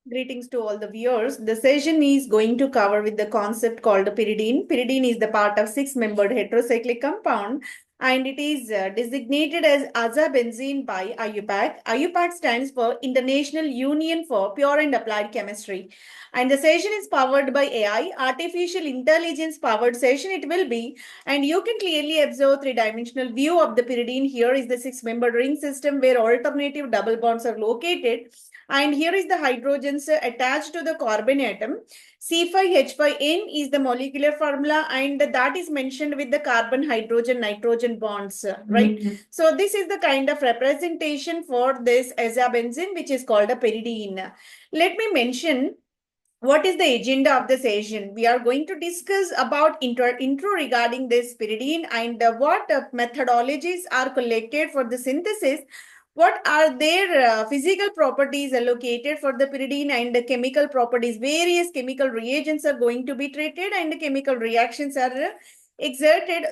Greetings to all the viewers. The session is going to cover with the concept called pyridine. Pyridine is the part of six-membered heterocyclic compound and it is designated as azabenzene by IUPAC. IUPAC stands for International Union for Pure and Applied Chemistry. And the session is powered by AI, artificial intelligence powered session it will be. And you can clearly observe three-dimensional view of the pyridine. Here is the six-membered ring system where alternative double bonds are located. And here is the hydrogens attached to the carbon atom. C5H5N is the molecular formula and that is mentioned with the carbon hydrogen nitrogen bonds, right? So this is the kind of representation for this azabenzene which is called a pyridine. Let me mention what is the agenda of the session. We are going to discuss about intro regarding this pyridine and what methodologies are collected for the synthesis. What are their physical properties allocated for the pyridine and the chemical properties? Various chemical reagents are going to be treated and the chemical reactions are exerted.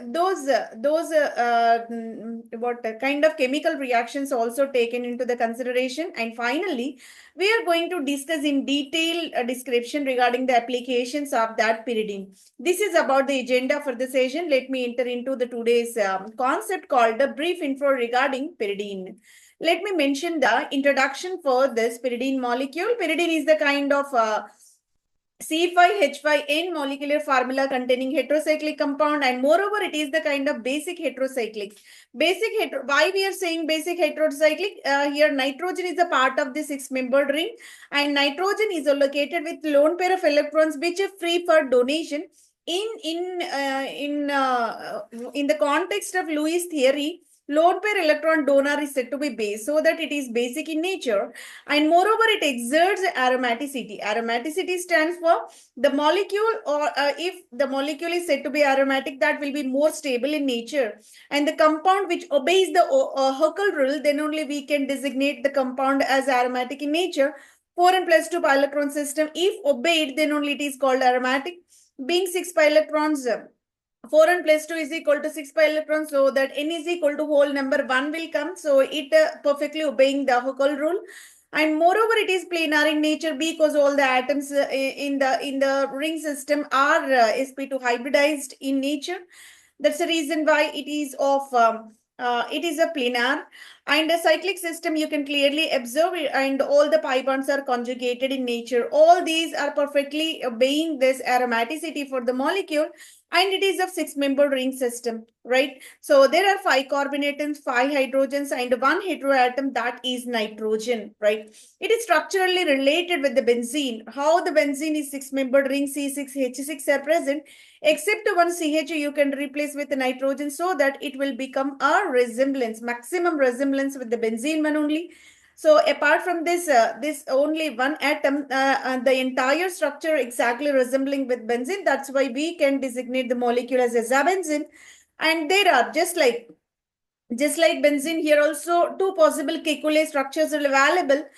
What kind of chemical reactions also taken into the consideration. And finally, we are going to discuss in detail a description regarding the applications of that pyridine. This is about the agenda for the session. Let me enter into the today's concept called the brief intro regarding pyridine. Let me mention the introduction for this pyridine molecule. Pyridine is the kind of C5H5N molecular formula containing heterocyclic compound and moreover it is the kind of basic heterocyclic. Why we are saying basic heterocyclic? Here nitrogen is a part of the six-membered ring and nitrogen is located with lone pair of electrons which are free for donation. In the context of Lewis theory, lone pair electron donor is said to be base so that it is basic in nature and moreover it exerts aromaticity. Aromaticity stands for the molecule or if the molecule is said to be aromatic that will be more stable in nature and the compound which obeys the Huckel rule then only we can designate the compound as aromatic in nature. 4n plus 2 pi electron system if obeyed then only it is called aromatic. Being 6 pi electrons 4n plus 2 is equal to 6 pi electrons, so that n is equal to whole number 1 will come. So it perfectly obeying the Huckel rule. And moreover, it is planar in nature because all the atoms in the ring system are sp2 hybridized in nature. That's the reason why it is of it is a planar and a cyclic system. You can clearly observe it, and all the pi bonds are conjugated in nature. All these are perfectly obeying this aromaticity for the molecule. And it is of six-membered ring system, right? So there are 5 carbon atoms, 5 hydrogens, and 1 heteroatom that is nitrogen, right? It is structurally related with the benzene. How the benzene is six-membered ring C6H6 are present, except one CH you can replace with the nitrogen so that it will become a resemblance, maximum resemblance with the benzene one only. So apart from this, this only one atom, the entire structure exactly resembling with benzene. That's why we can designate the molecule as azabenzene. And there are just like benzene here also 2 possible Kekulé structures are available.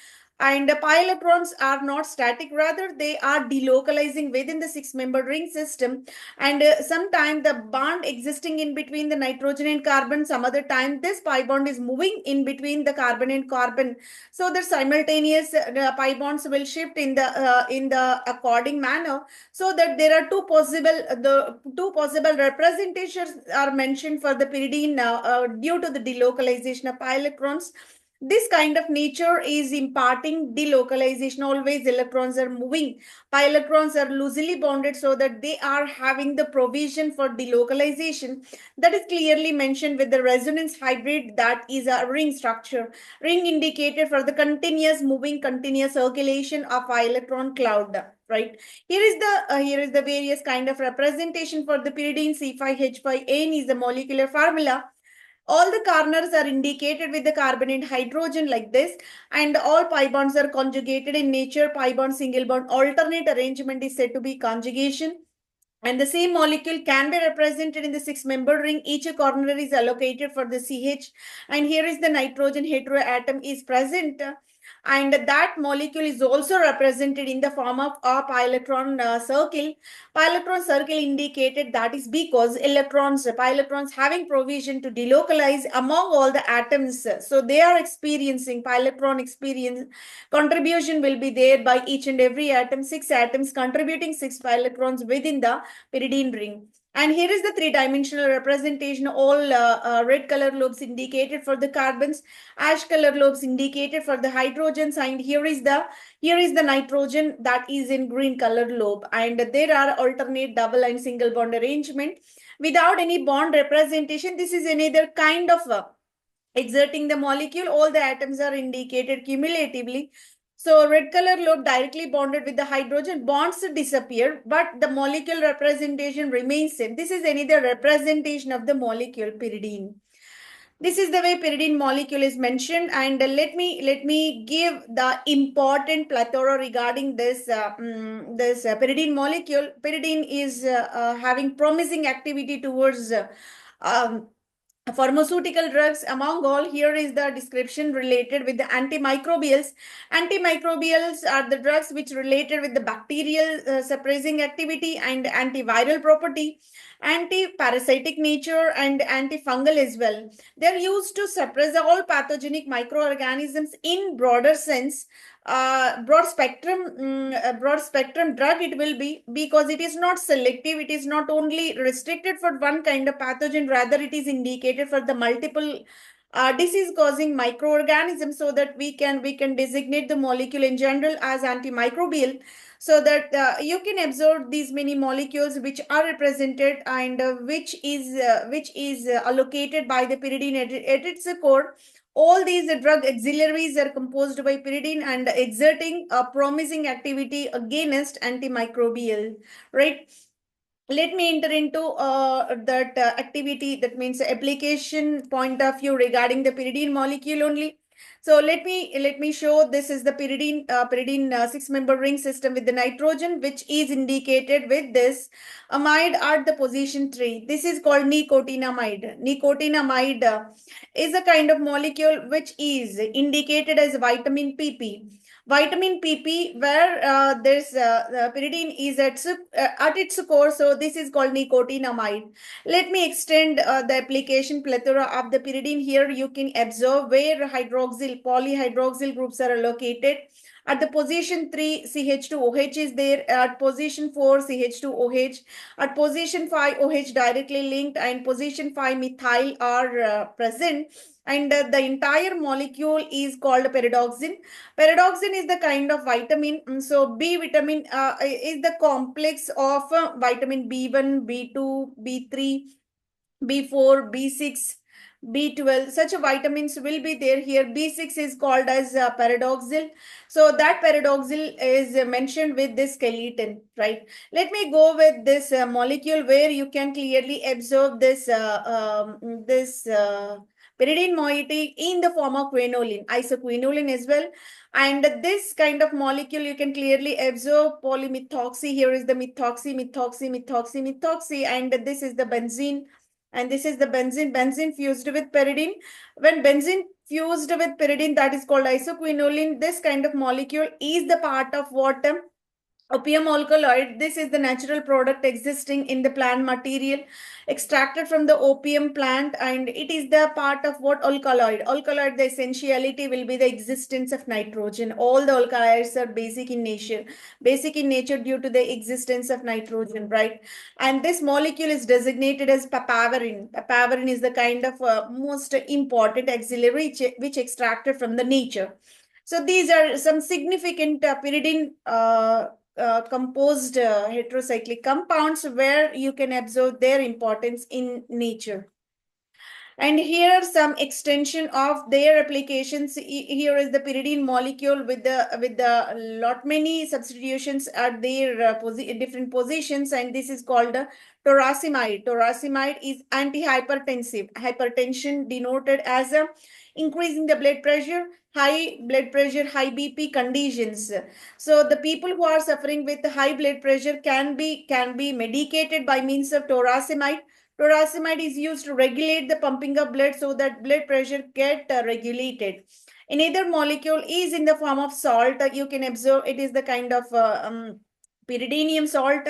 And the pi electrons are not static, rather they are delocalizing within the six-membered ring system. And sometimes the bond existing in between the nitrogen and carbon, some other time this pi bond is moving in between the carbon and carbon. So the simultaneous pi bonds will shift in the according manner, so that there are two possible representations are mentioned for the pyridine due to the delocalization of pi electrons. This kind of nature is imparting delocalization. Always electrons are moving. Pi electrons are loosely bonded so that they are having the provision for delocalization. That is clearly mentioned with the resonance hybrid, that is a ring structure. Ring indicated for the continuous moving, continuous circulation of pi electron cloud, right? Here is the various kind of representation for the pyridine. C5H5N is the molecular formula. All the corners are indicated with the carbon and hydrogen like this, and all pi bonds are conjugated in nature. Pi bond, single bond, alternate arrangement is said to be conjugation. And the same molecule can be represented in the six-membered ring. Each corner is allocated for the CH. And here is the nitrogen heteroatom is present. and that molecule is also represented in the form of a pi electron circle. Pi electron circle indicated that is because pi electrons having provision to delocalize among all the atoms. So they are experiencing pi electron experience contribution will be there by each and every atom, 6 atoms contributing 6 pi electrons within the pyridine ring. And here is the three-dimensional representation. All red color lobes indicated for the carbons, ash color lobes indicated for the hydrogens, and here is the nitrogen that is in green color lobe. And there are alternate double and single bond arrangement without any bond representation. This is another kind of exerting the molecule. All the atoms are indicated cumulatively. So red color lobe directly bonded with the hydrogen, bonds disappear, but the molecule representation remains same. This is another representation of the molecule pyridine. This is the way pyridine molecule is mentioned, and let me give the important plethora regarding this pyridine molecule. Pyridine is having promising activity towards um, pharmaceutical drugs. Among all, here is the description related with the antimicrobials. Antimicrobials are the drugs which related with the bacterial suppressing activity and antiviral property, anti-parasitic nature, and antifungal as well. They're used to suppress all pathogenic microorganisms in broader sense. Broad spectrum drug it will be, because it is not selective. It is not only restricted for one kind of pathogen, rather it is indicated for the multiple disease causing microorganisms, so that we can designate the molecule in general as antimicrobial, so that you can absorb these many molecules which are represented, and which is allocated by the pyridine at its core. All these drug auxiliaries are composed by pyridine and exerting a promising activity against antimicrobial, right? Let me enter into that activity, that means application point of view regarding the pyridine molecule only. So let me show. This is the pyridine 6-member ring system with the nitrogen, which is indicated with this amide at the position 3. This is called nicotinamide. Nicotinamide is a kind of molecule which is indicated as vitamin PP. Vitamin PP, where this pyridine is at its core, so this is called nicotinamide. Let me extend the application plethora of the pyridine. Here you can observe where polyhydroxyl groups are located. At the position 3, CH2OH is there. At position 4, CH2OH. At position 5, OH directly linked, and position 5, methyl are present. And the entire molecule is called pyridoxine. Pyridoxine is the kind of vitamin. So B vitamin is the complex of vitamin B1, B2, B3, B4, B6, B12. Such vitamins will be there here. B6 is called as pyridoxal. So that pyridoxal is mentioned with this skeleton, right? Let me go with this molecule where you can clearly observe this pyridine moiety in the form of quinoline, isoquinoline as well. And this kind of molecule you can clearly observe polymethoxy. Here is the methoxy, and this is the benzene. And this is the benzene fused with pyridine. When benzene fused with pyridine, that is called isoquinoline. This kind of molecule is the part of what? Opium alkaloid. This is the natural product existing in the plant material extracted from the opium plant, and it is the part of what? Alkaloid. Alkaloid, the essentiality will be the existence of nitrogen. All the alkaloids are basic in nature due to the existence of nitrogen, right? And this molecule is designated as papaverine. Papaverine is the kind of most important auxiliary which extracted from the nature. So these are some significant pyridine composed heterocyclic compounds where you can observe their importance in nature. And here are some extension of their applications. Here is the pyridine molecule with the lot many substitutions at their different positions, and this is called toracimide. Toracimide is antihypertensive. Hypertension denoted as a increasing the blood pressure, high blood pressure, high BP conditions. So the people who are suffering with high blood pressure can be medicated by means of toracimide. Toracimide is used to regulate the pumping of blood so that blood pressure get regulated. Another molecule is in the form of salt. You can observe it is the kind of pyridinium salt,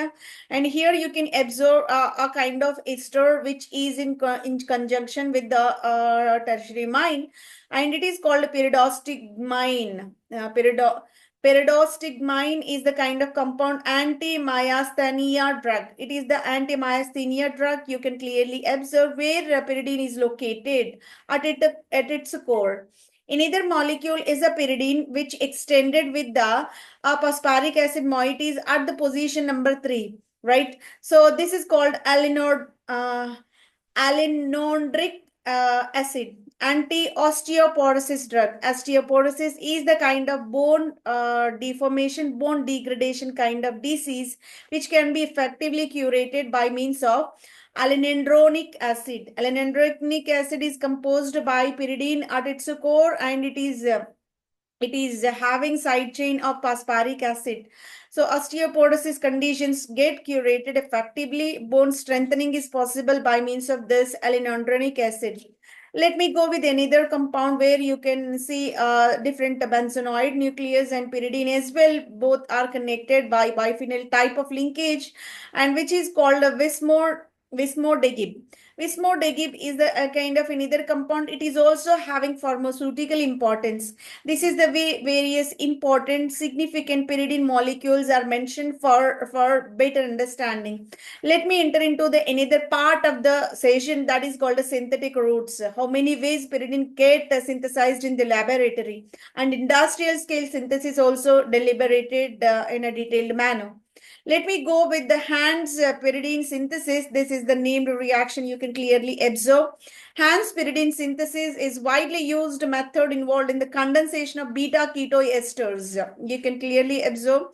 and here you can observe a kind of ester which is in conjunction with the tertiary and it is called pyridostigmine. Pyridostigmine is the kind of compound anti-myasthenia drug. It is the anti-myasthenia drug. You can clearly observe where pyridine is located at its core. Another molecule is a pyridine which extended with the phosphoric acid moieties at the position number 3, right? So this is called alendric acid, anti-osteoporosis drug. Osteoporosis is the kind of bone deformation, bone degradation kind of disease which can be effectively curated by means of alendronic acid. Alendronic acid is composed by pyridine at its core, and it is having side chain of phosphoric acid. So osteoporosis conditions get curated effectively. Bone strengthening is possible by means of this alendronic acid. Let me go with another compound where you can see different benzenoid nucleus and pyridine as well. Both are connected by biphenyl type of linkage, and which is called a Vismodegib. Vismodegib is a kind of another compound. It is also having pharmaceutical importance. This is the way various important significant pyridine molecules are mentioned for better understanding. Let me enter into the another part of the session, that is called the synthetic routes. How many ways pyridine get synthesized in the laboratory, and industrial scale synthesis also deliberated in a detailed manner. Let me go with the Hans pyridine synthesis. This is the named reaction you can clearly observe. Hans pyridine synthesis is widely used method involved in the condensation of beta ketoesters. You can clearly observe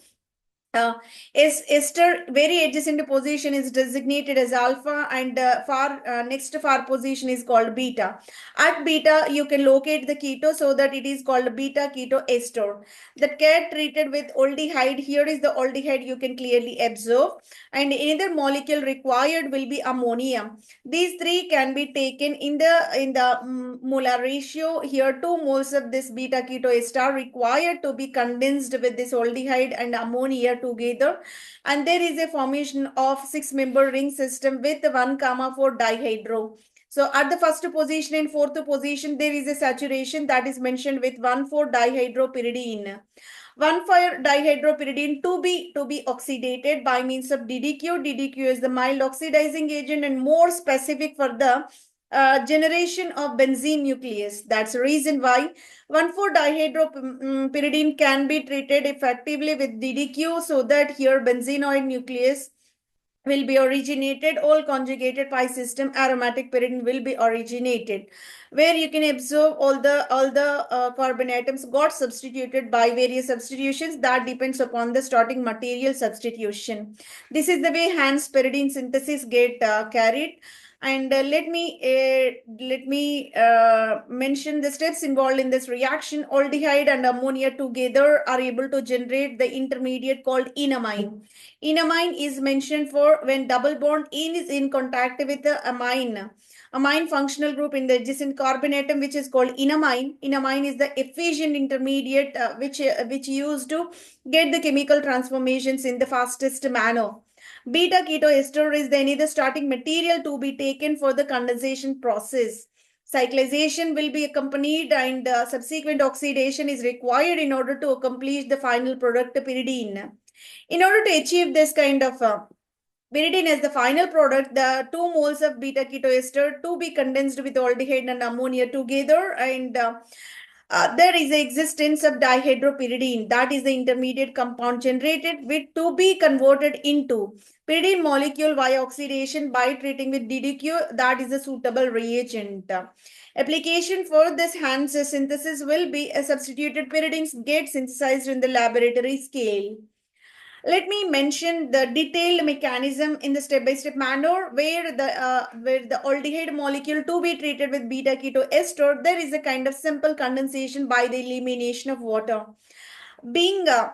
is ester very adjacent position is designated as alpha, and far next far position is called beta. At beta you can locate the keto, so that it is called beta keto ester that get treated with aldehyde. Here is the aldehyde you can clearly observe, and another molecule required will be ammonia. These three can be taken in the molar ratio. Here 2 moles of this beta keto ester required to be condensed with this aldehyde and ammonia together, and there is a formation of 6-member ring system with 1,4 dihydro. So at the first position and fourth position, there is a saturation that is mentioned with 1,4 dihydropyridine. 1,4 dihydropyridine to be oxidated by means of DDQ. DDQ is the mild oxidizing agent and more specific for the generation of benzene nucleus. That's the reason why 1,4-dihydropyridine can be treated effectively with DDQ, so that here benzenoid nucleus will be originated. All conjugated pi system aromatic pyridine will be originated, where you can observe all the carbon atoms got substituted by various substitutions. That depends upon the starting material substitution. This is the way Hans pyridine synthesis get carried. And let me mention the steps involved in this reaction. Aldehyde and ammonia together are able to generate the intermediate called enamine. Enamine is mentioned for when double bond in is in contact with the amine functional group in the adjacent carbon atom, which is called enamine. Enamine is the efficient intermediate which used to get the chemical transformations in the fastest manner. Beta ketoester is the another starting material to be taken for the condensation process. Cyclization will be accompanied, and subsequent oxidation is required in order to accomplish the final product pyridine. In order to achieve this kind of pyridine as the final product, the 2 moles of beta ketoester to be condensed with aldehyde and ammonia together, and there is the existence of dihydropyridine, that is the intermediate compound generated with to be converted into pyridine molecule via oxidation by treating with DDQ. That is a suitable reagent. Application for this Hans synthesis will be a substituted pyridines get synthesized in the laboratory scale. Let me mention the detailed mechanism in the step-by-step manner, where the aldehyde molecule to be treated with beta keto ester, there is a kind of simple condensation by the elimination of water. Being the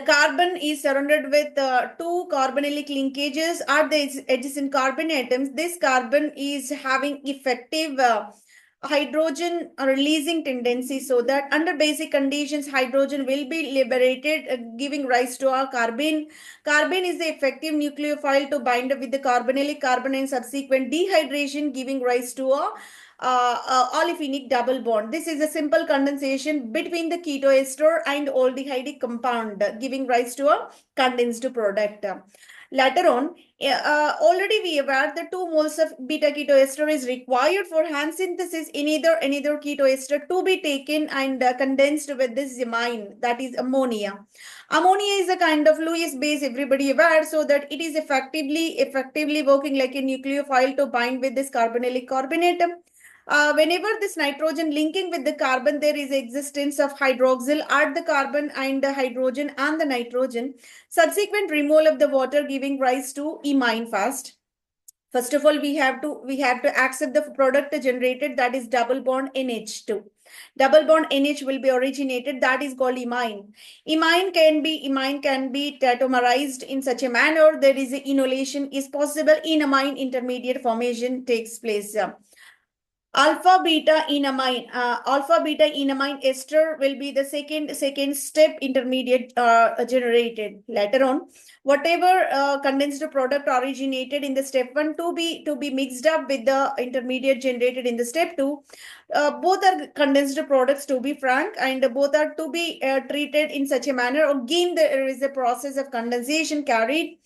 carbon is surrounded with 2 carbonylic linkages at the adjacent carbon atoms. This carbon is having effective hydrogen releasing tendency, so that under basic conditions hydrogen will be liberated, giving rise to a carbene. Carbene is the effective nucleophile to bind with the carbonylic carbon and subsequent dehydration, giving rise to a olefinic double bond. This is a simple condensation between the ketoester and aldehydic compound, giving rise to a condensed product. Later on, already we aware that 2 moles of beta ketoester is required for hand synthesis in either ketoester to be taken and condensed with this amine, that is ammonia. Ammonia is a kind of Lewis base, everybody aware, so that it is effectively working like a nucleophile to bind with this carbonylic carbonate. Whenever this nitrogen linking with the carbon, there is existence of hydroxyl at the carbon and the hydrogen and the nitrogen. Subsequent removal of the water giving rise to imine fast. First of all, we have to accept the product generated, that is double bond NH2. Double bond NH will be originated, that is called imine. Imine can be tautomerized in such a manner there is a enolation is possible in amine intermediate formation takes place. Alpha beta enamine ester will be the second step intermediate generated. Later on, whatever condensed product originated in the step 1 to be mixed up with the intermediate generated in the step 2. Both are condensed products, to be frank, and both are to be treated in such a manner. Again, there is a process of condensation carried.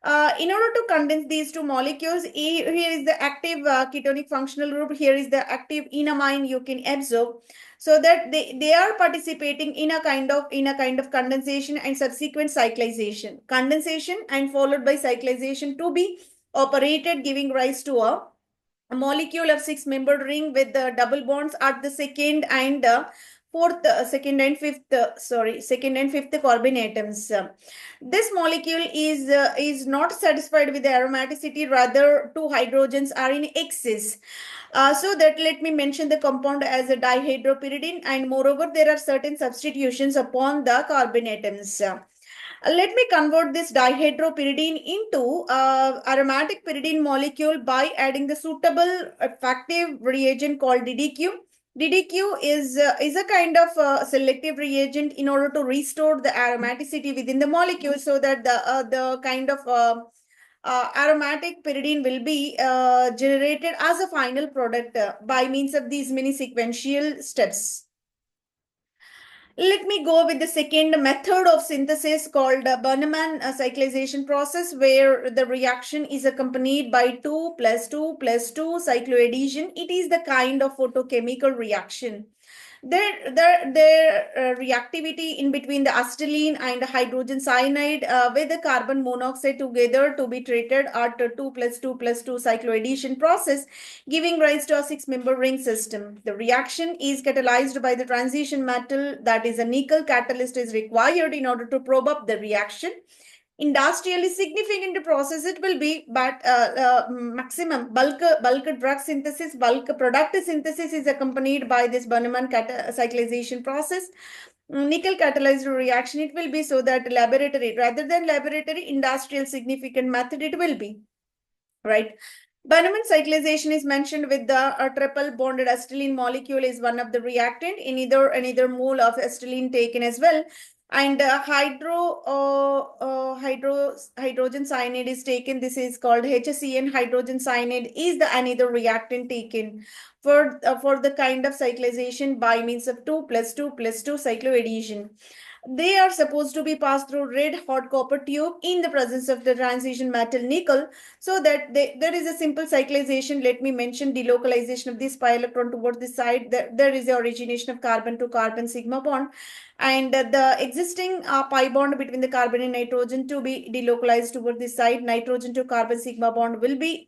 In order to condense these two molecules, here is the active ketonic functional group, here is the active enamine you can observe, so that they are participating in a kind of condensation and subsequent cyclization. Condensation and followed by cyclization to be operated, giving rise to a molecule of 6-membered ring with the double bonds at the second and second and fifth carbon atoms. This molecule is not satisfied with the aromaticity, rather 2 hydrogens are in excess. So that let me mention the compound as a dihydropyridine, and moreover there are certain substitutions upon the carbon atoms. Let me convert this dihydropyridine into aromatic pyridine molecule by adding the suitable effective reagent called DDQ. DDQ is a kind of selective reagent in order to restore the aromaticity within the molecule, so that the kind of aromatic pyridine will be generated as a final product by means of these many sequential steps. Let me go with the second method of synthesis called Bannemann cyclization process, where the reaction is accompanied by 2 + 2 + 2 cycloaddition. It is the kind of photochemical reaction. Their reactivity in between the acetylene and hydrogen cyanide with the carbon monoxide together to be treated at 2 + 2 + 2 cycloaddition process, giving rise to a 6-member ring system. The reaction is catalyzed by the transition metal, that is a nickel catalyst is required in order to probe up the reaction. Industrially significant process it will be, but maximum bulk drug synthesis, bulk product synthesis is accompanied by this Bannemann cyclization process. Nickel catalyzed reaction it will be, so that laboratory rather than laboratory, industrial significant method it will be, right? Bannemann cyclization is mentioned with the triple bonded acetylene molecule is one of the reactant in either mole of acetylene taken as well, and hydrogen cyanide is taken. This is called HCN. Hydrogen cyanide is the another reactant taken for the kind of cyclization by means of 2 + 2 + 2 cycloaddition. They are supposed to be passed through red hot copper tube in the presence of the transition metal nickel, so that there is a simple cyclization. Let me mention delocalization of this pi electron towards this side. There is the origination of carbon to carbon sigma bond, and the existing pi bond between the carbon and nitrogen to be delocalized toward this side. Nitrogen to carbon sigma bond will be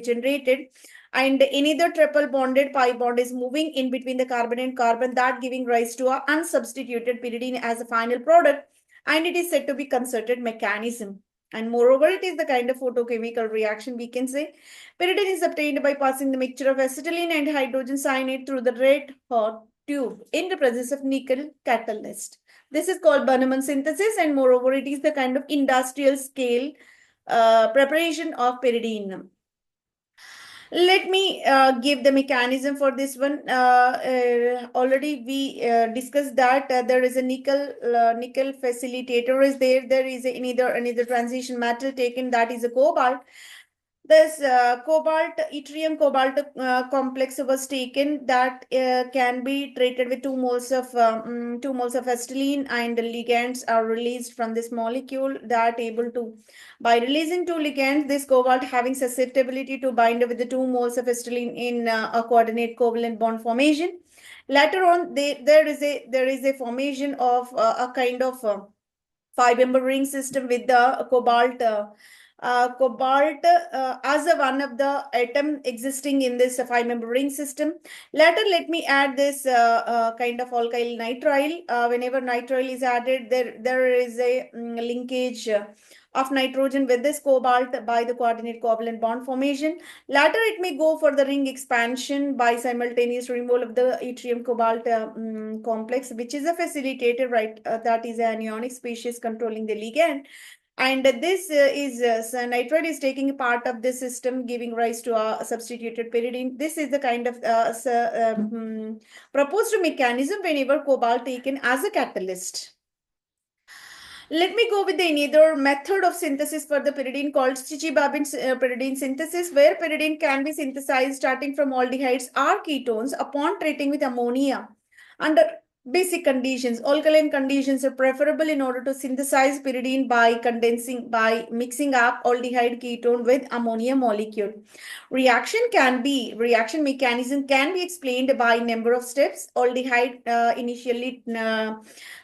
generated, and another triple bonded pi bond is moving in between the carbon and carbon, that giving rise to a unsubstituted pyridine as a final product, and it is said to be concerted mechanism. And moreover, it is the kind of photochemical reaction we can say. Pyridine is obtained by passing the mixture of acetylene and hydrogen cyanide through the red hot tube in the presence of nickel catalyst. This is called Bannemann synthesis, and moreover, it is the kind of industrial scale preparation of pyridine. Let me give the mechanism for this one. Already we discussed that there is a nickel facilitator is there. There is another transition metal taken, that is a cobalt. This cobalt, yttrium cobalt complex was taken, that can be treated with 2 moles of acetylene, and the ligands are released from this molecule that able to, by releasing 2 ligands, this cobalt having susceptibility to bind with the 2 moles of acetylene in a coordinate covalent bond formation. Later on, there is a formation of a kind of 5 member ring system with the cobalt as a one of the atom existing in this 5 member ring system. Later, let me add this kind of alkyl nitrile. Whenever nitrile is added, there is a linkage of nitrogen with this cobalt by the coordinate covalent bond formation. Later, it may go for the ring expansion by simultaneous removal of the yttrium cobalt complex, which is a facilitator, right? That is an ionic species controlling the ligand. And this so nitride is taking part of this system, giving rise to a substituted pyridine. This is the kind of proposed mechanism whenever cobalt taken as a catalyst. Let me go with another method of synthesis for the pyridine called Chichi-Babin pyridine synthesis, where pyridine can be synthesized starting from aldehydes or ketones upon treating with ammonia. Under basic conditions, alkaline conditions are preferable in order to synthesize pyridine by mixing up aldehyde ketone with ammonia molecule. Reaction mechanism can be explained by number of steps. Aldehyde initially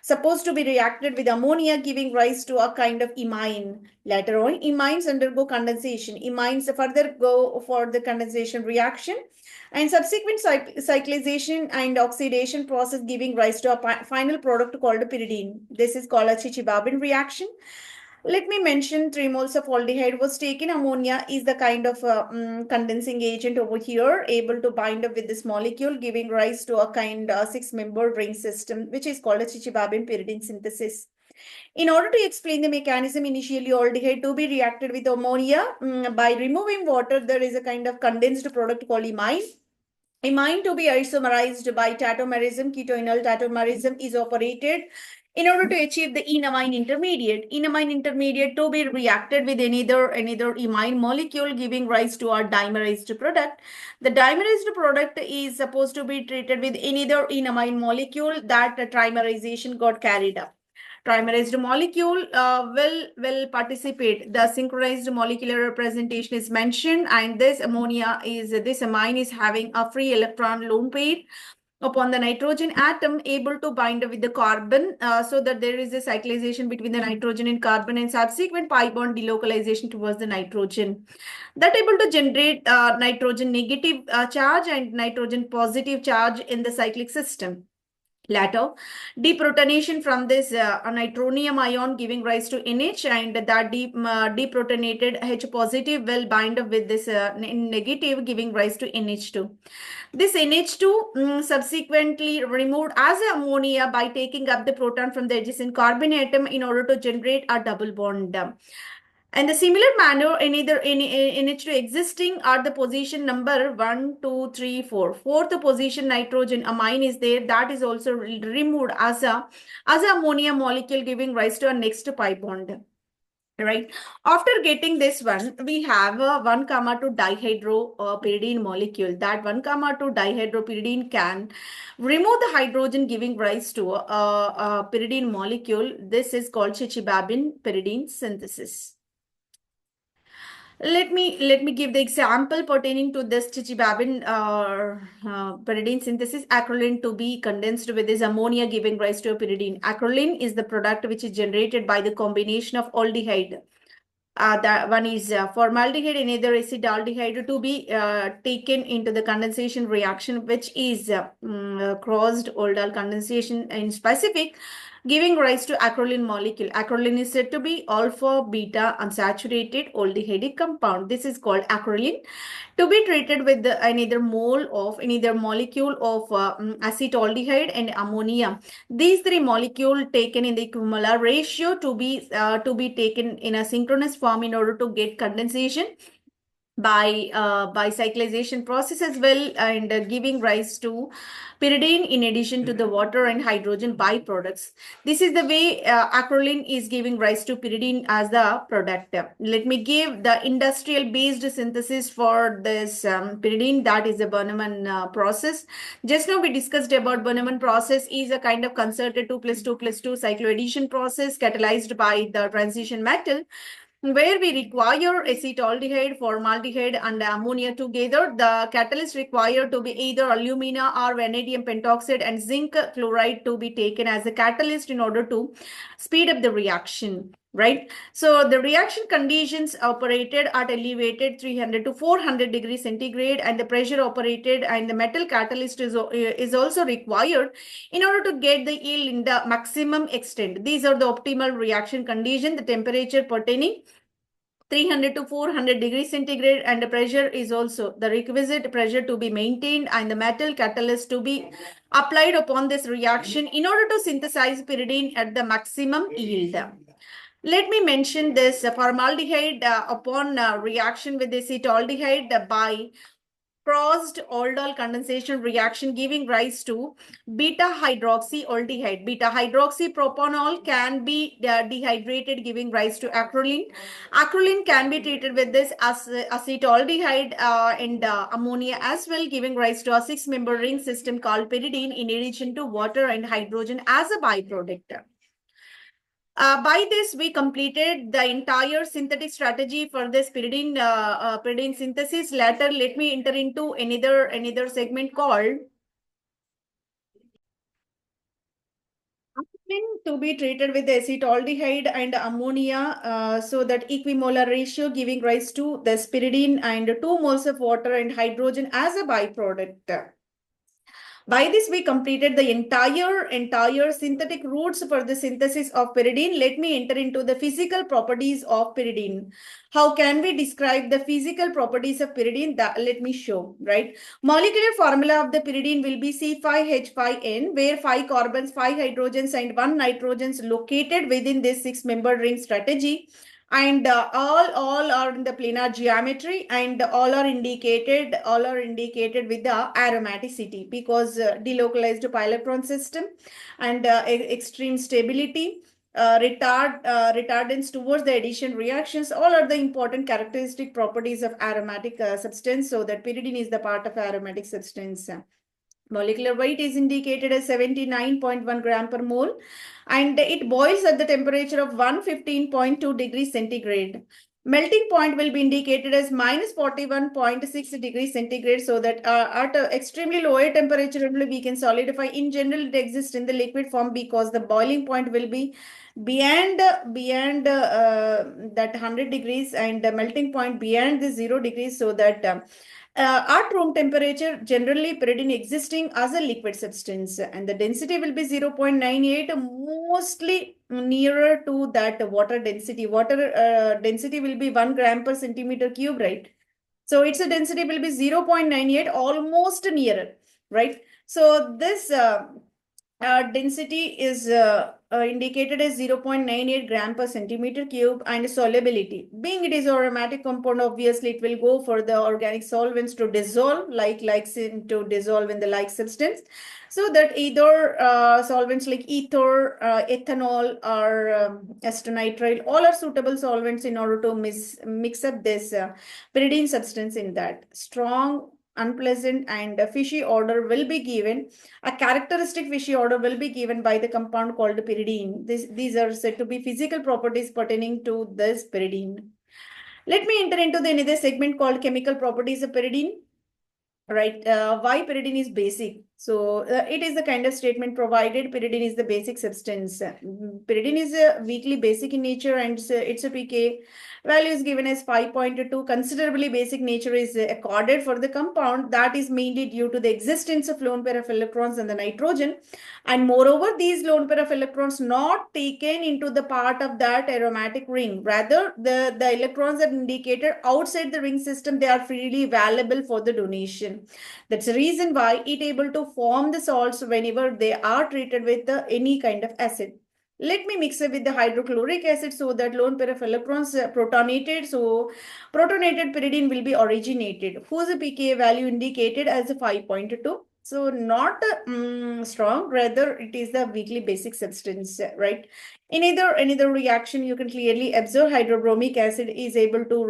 supposed to be reacted with ammonia, giving rise to a kind of imine. Later on, imines undergo condensation. Imines further go for the condensation reaction and subsequent cyclization and oxidation process, giving rise to a final product called pyridine. This is called a Chichi-Babin reaction. Let me mention 3 moles of aldehyde was taken. Ammonia is the kind of condensing agent over here, able to bind up with this molecule, giving rise to a kind 6-member ring system, which is called a Chichi-Babin pyridine synthesis. In order to explain the mechanism, initially aldehyde to be reacted with ammonia. By removing water, there is a kind of condensed product called imine. Imine to be isomerized by tautomerism, ketoenol tautomerism is operated in order to achieve the enamine intermediate. Enamine intermediate to be reacted with another imine molecule, giving rise to our dimerized product. The dimerized product is supposed to be treated with another enamine molecule, that trimerization got carried up. Trimerized molecule will participate. The synchronized molecular representation is mentioned, and this amine is having a free electron lone pair upon the nitrogen atom, able to bind with the carbon, so that there is a cyclization between the nitrogen and carbon and subsequent pi bond delocalization towards the nitrogen, that able to generate nitrogen negative charge and nitrogen positive charge in the cyclic system. Later, deprotonation from this nitronium ion, giving rise to NH, and that deprotonated H positive will bind up with this negative, giving rise to NH2. This NH2 subsequently removed as ammonia by taking up the proton from the adjacent carbon atom in order to generate a double bond. And the similar manner, in NH2 existing are the position number 1, 2, 3, 4. Fourth position nitrogen amine is there, that is also removed as a ammonia molecule, giving rise to a next pi bond. Right. After getting this one, we have a 1,2 dihydropyridine molecule. That 1,2 dihydropyridine can remove the hydrogen, giving rise to a pyridine molecule. This is called Chichi-Babin pyridine synthesis. Let me give the example pertaining to this Chichi-Babin pyridine synthesis. Acrolein to be condensed with this ammonia, giving rise to a pyridine. Acrolein is the product which is generated by the combination of aldehyde. That one is formaldehyde and other acetaldehyde to be taken into the condensation reaction, which is crossed aldol condensation in specific, giving rise to acrolein molecule. Acrolein is said to be alpha beta unsaturated aldehydic compound. This is called acrolein, to be treated with another molecule of acetaldehyde and ammonia. These 3 molecules taken in the equimolar ratio to be taken in a synchronous form in order to get condensation, by cyclization process as well, and giving rise to pyridine in addition to the water and hydrogen byproducts. This is the way acrolein is giving rise to pyridine as the product. Let me give the industrial based synthesis for this pyridine, that is the Bornemann process. Just now we discussed about Bornemann process is a kind of concerted 2+2+2 cycloaddition process catalyzed by the transition metal, where we require acetaldehyde, formaldehyde, and ammonia together. The catalyst required to be either alumina or vanadium pentoxide and zinc chloride to be taken as a catalyst in order to speed up the reaction, right? So the reaction conditions operated at elevated 300 to 400 degrees centigrade, and the pressure operated and the metal catalyst is also required in order to get the yield in the maximum extent. These are the optimal reaction condition. The temperature pertaining 300 to 400 degrees centigrade, and the pressure is also the requisite pressure to be maintained, and the metal catalyst to be applied upon this reaction in order to synthesize pyridine at the maximum yield. Let me mention this formaldehyde upon reaction with acetaldehyde by crossed aldol condensation reaction giving rise to beta hydroxyaldehyde. Beta hydroxypropanol can be dehydrated, giving rise to acrolein. Acrolein can be treated with this acetaldehyde and ammonia as well, giving rise to a 6-member ring system called pyridine in addition to water and hydrogen as a byproduct. By this, we completed the entire synthetic strategy for this pyridine synthesis. Later, let me enter into another segment called to be treated with acetaldehyde and ammonia, so that equimolar ratio giving rise to the pyridine and 2 moles of water and hydrogen as a byproduct. By this, we completed the entire synthetic routes for the synthesis of pyridine. Let me enter into the physical properties of pyridine. How can we describe the physical properties of pyridine? That let me show, right? Molecular formula of the pyridine will be C5H5N, where 5 carbons, 5 hydrogens, and 1 nitrogens located within this 6-member ring strategy. And all are in the planar geometry, and all are indicated with the aromaticity, because delocalized pylotron system and extreme stability, retardance towards the addition reactions, all are the important characteristic properties of aromatic substance. So that pyridine is the part of aromatic substance. Molecular weight is indicated as 79.1 gram per mole, and it boils at the temperature of 115.2 degrees centigrade. Melting point will be indicated as minus 41.6 degrees centigrade, so that at an extremely lower temperature we can solidify. In general, it exists in the liquid form because the boiling point will be beyond that 100 degrees, and the melting point beyond the 0 degrees, so that at room temperature, generally pyridine existing as a liquid substance, and the density will be 0.98, mostly nearer to that water density. Water density will be 1 gram per centimeter cube, right? So its density will be 0.98, almost nearer, right? So this density is indicated as 0.98 gram per centimeter cube, and solubility, being it is aromatic compound, obviously it will go for the organic solvents to dissolve, to dissolve in the like substance, so that either solvents like ether, ethanol, or acetonitrile, all are suitable solvents in order to mix up this pyridine substance in that. Strong, unpleasant, and fishy odor will be given. A characteristic fishy odor will be given by the compound called pyridine. These are said to be physical properties pertaining to this pyridine. Let me enter into the another segment called chemical properties of pyridine. Right, why pyridine is basic? So it is the kind of statement provided pyridine is the basic substance. Pyridine is weakly basic in nature, and its a pK value is given as 5.2. Considerably basic nature is accorded for the compound. That is mainly due to the existence of lone pair of electrons and the nitrogen, and moreover these lone pair of electrons not taken into the part of that aromatic ring. Rather, the electrons are indicated outside the ring system. They are freely available for the donation. That's the reason why it able to form the salts whenever they are treated with any kind of acid. Let me mix it with the hydrochloric acid so that lone pair of electrons protonated. So protonated pyridine will be originated, whose pKa value indicated as a 5.2. So not strong, rather it is the weakly basic substance, right? In either reaction, you can clearly observe hydrobromic acid is able to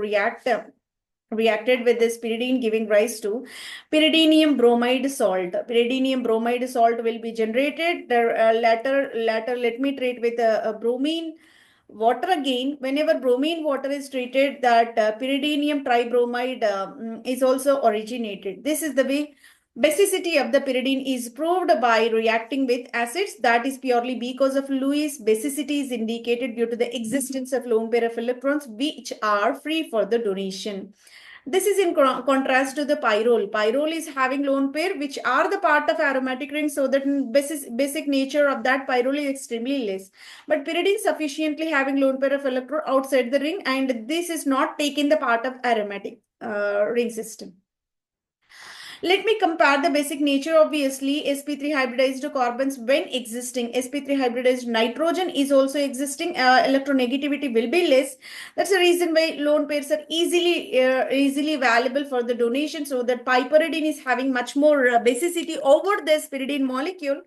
reacted with this pyridine, giving rise to pyridinium bromide salt. Pyridinium bromide salt will be generated. The latter, let me treat with a bromine water again. Whenever bromine water is treated, that pyridinium tribromide is also originated. This is the way basicity of the pyridine is proved by reacting with acids. That is purely because of Lewis. Basicity is indicated due to the existence of lone pair of electrons which are free for the donation. This is in contrast to the pyrrole. Pyrrole is having lone pair, which are the part of aromatic ring, so that basic nature of that pyrrole is extremely less. But pyridine sufficiently having lone pair of electron outside the ring, and this is not taken the part of aromatic ring system. Let me compare the basic nature. Obviously, sp3 hybridized carbons when existing, sp3 hybridized nitrogen is also existing, electronegativity will be less. That's the reason why lone pairs are easily valuable for the donation, so that piperidine is having much more basicity over this pyridine molecule.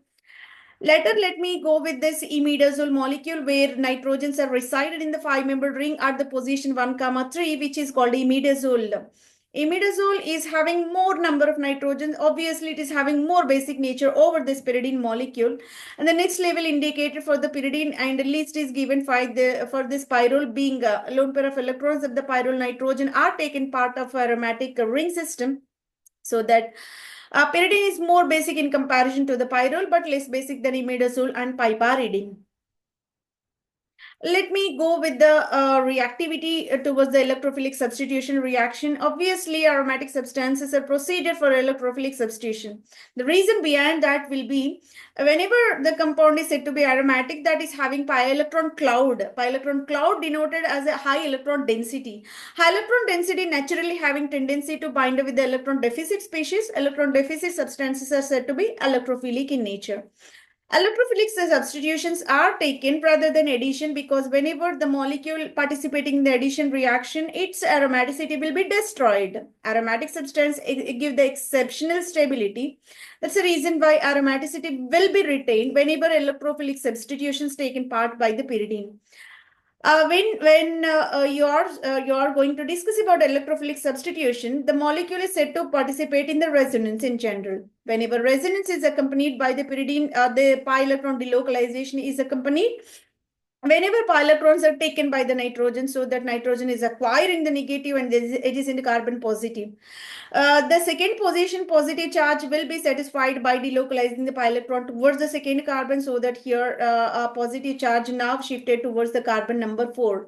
Later, let me go with this imidazole molecule where nitrogens are resided in the 5-membered ring at the position 1,3, which is called imidazole. Imidazole is having more number of nitrogens. Obviously, it is having more basic nature over this pyridine molecule. And the next level indicated for the pyridine and list is given for this pyrrole, being a lone pair of electrons of the pyrrole nitrogen are taken part of aromatic ring system, so that pyridine is more basic in comparison to the pyrrole, but less basic than imidazole and piperidine. Let me go with the reactivity towards the electrophilic substitution reaction. Obviously, aromatic substances are proceded for electrophilic substitution. The reason behind that will be whenever the compound is said to be aromatic, that is having pi electron cloud denoted as a high electron density. High electron density naturally having tendency to bind with the electron deficit species. Electron deficit substances are said to be electrophilic in nature. Electrophilic substitutions are taken rather than addition, because whenever the molecule participating in the addition reaction, its aromaticity will be destroyed. Aromatic substance give the exceptional stability. That's the reason why aromaticity will be retained whenever electrophilic substitutions taken part by the pyridine. When you are going to discuss about electrophilic substitution, the molecule is said to participate in the resonance in general. Whenever resonance is accompanied by the pyridine, the pi electron delocalization is accompanied. Whenever pi electrons are taken by the nitrogen, so that nitrogen is acquiring the negative and it is in the carbon positive. The second position positive charge will be satisfied by delocalizing the pi electron towards the second carbon, so that here a positive charge now shifted towards the carbon number 4.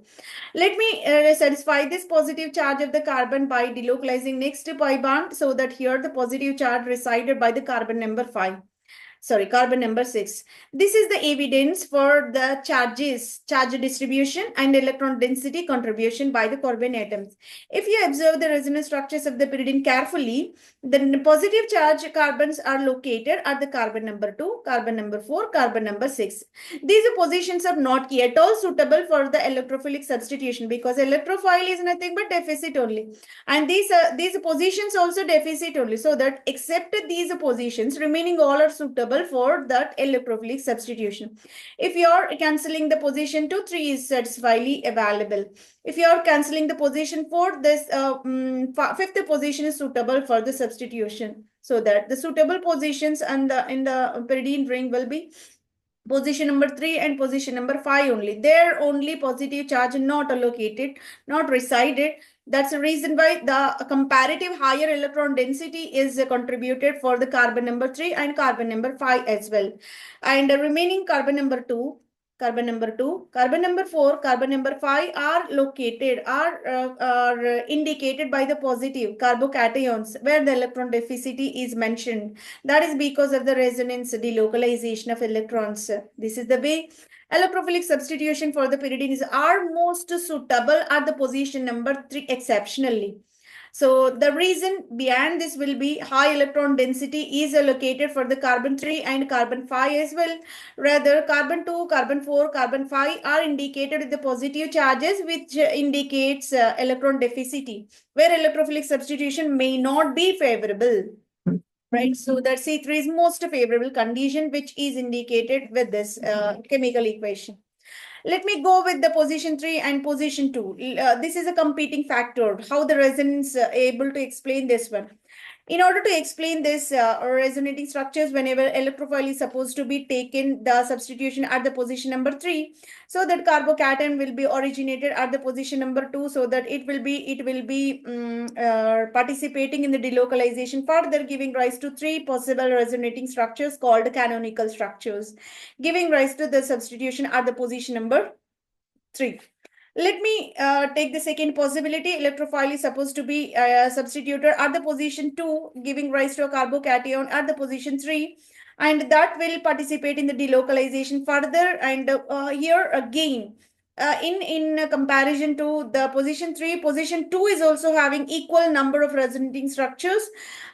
Let me satisfy this positive charge of the carbon by delocalizing next to pi bond, so that here the positive charge resided by the carbon number 5. Sorry, carbon number 6. This is the evidence for the charge distribution and electron density contribution by the carbon atoms. If you observe the resonance structures of the pyridine carefully, the positive charge carbons are located at the carbon number 2, carbon number 4, carbon number 6. These positions are not yet all suitable for the electrophilic substitution, because electrophile is nothing but deficit only. And these positions also deficit only, so that except these positions, remaining all are suitable for that electrophilic substitution. If you are cancelling the position 2, 3 is satisfyingly available. If you are cancelling the position 4, this fifth position is suitable for the substitution. So that the suitable positions and in the pyridine ring will be position number 3 and position number 5 only. There only positive charge not allocated, not resided. That's the reason why the comparative higher electron density is contributed for the carbon number 3 and carbon number 5 as well. And the remaining carbon number 2, carbon number 2, carbon number 4, carbon number 5 are located, are indicated by the positive carbocations where the electron deficit is mentioned. That is because of the resonance delocalization of electrons. This is the way electrophilic substitution for the pyridines are most suitable at the position number 3 exceptionally. So the reason behind this will be high electron density is allocated for the carbon 3 and carbon 5 as well. Rather, carbon 2, carbon 4, carbon 5 are indicated with the positive charges, which indicates electron deficit, where electrophilic substitution may not be favorable. Right, so that C3 is most favorable condition, which is indicated with this chemical equation. Let me go with the position 3 and position 2. This is a competing factor. How the resonance able to explain this one? In order to explain this resonating structures, whenever electrophile is supposed to be taken, the substitution at the position number 3, so that carbocation will be originated at the position number 2, so that it will be participating in the delocalization, further giving rise to 3 possible resonating structures called canonical structures, giving rise to the substitution at the position number 3. Let me take the second possibility. Electrophile is supposed to be substituted at the position 2, giving rise to a carbocation at the position 3. And that will participate in the delocalization further. And here again, in comparison to the position 3, position 2 is also having equal number of resonating structures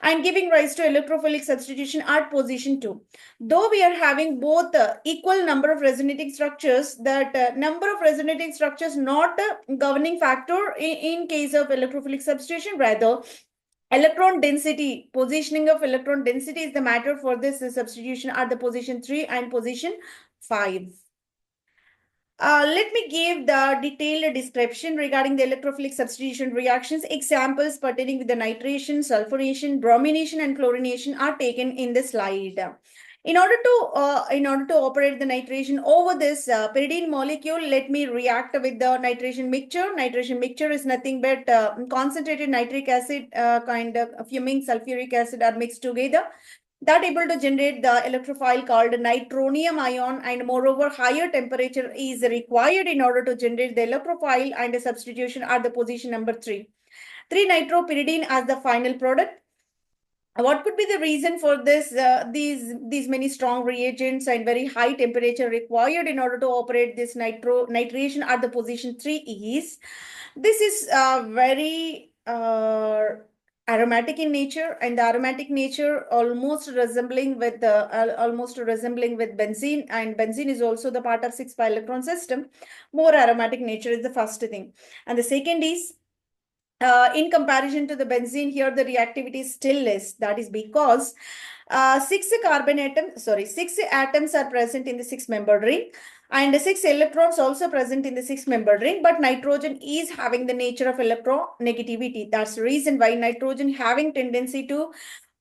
and giving rise to electrophilic substitution at position 2. Though we are having both equal number of resonating structures, that number of resonating structures not a governing factor in case of electrophilic substitution, rather electron density, positioning of electron density is the matter for this substitution at the position 3 and position 5. Let me give the detailed description regarding the electrophilic substitution reactions. Examples pertaining with the nitration, sulfonation, bromination, and chlorination are taken in the slide. In order to operate the nitration over this pyridine molecule, let me react with the nitration mixture. Nitration mixture is nothing but concentrated nitric acid, kind of fuming sulfuric acid are mixed together, that able to generate the electrophile called nitronium ion, and moreover higher temperature is required in order to generate the electrophile, and a substitution at the position number 3. 3-nitropyridine as the final product. What could be the reason for this? These many strong reagents and very high temperature required in order to operate this nitration at the position 3 is, this is very aromatic in nature, and the aromatic nature almost resembling with benzene, and benzene is also the part of 6 pi electron system. More aromatic nature is the first thing, and the second is, in comparison to the benzene, here the reactivity is still less. That is because 6 atoms are present in the 6-membered ring, and 6 electrons also present in the 6-membered ring, but nitrogen is having the nature of electronegativity. That's the reason why nitrogen having tendency to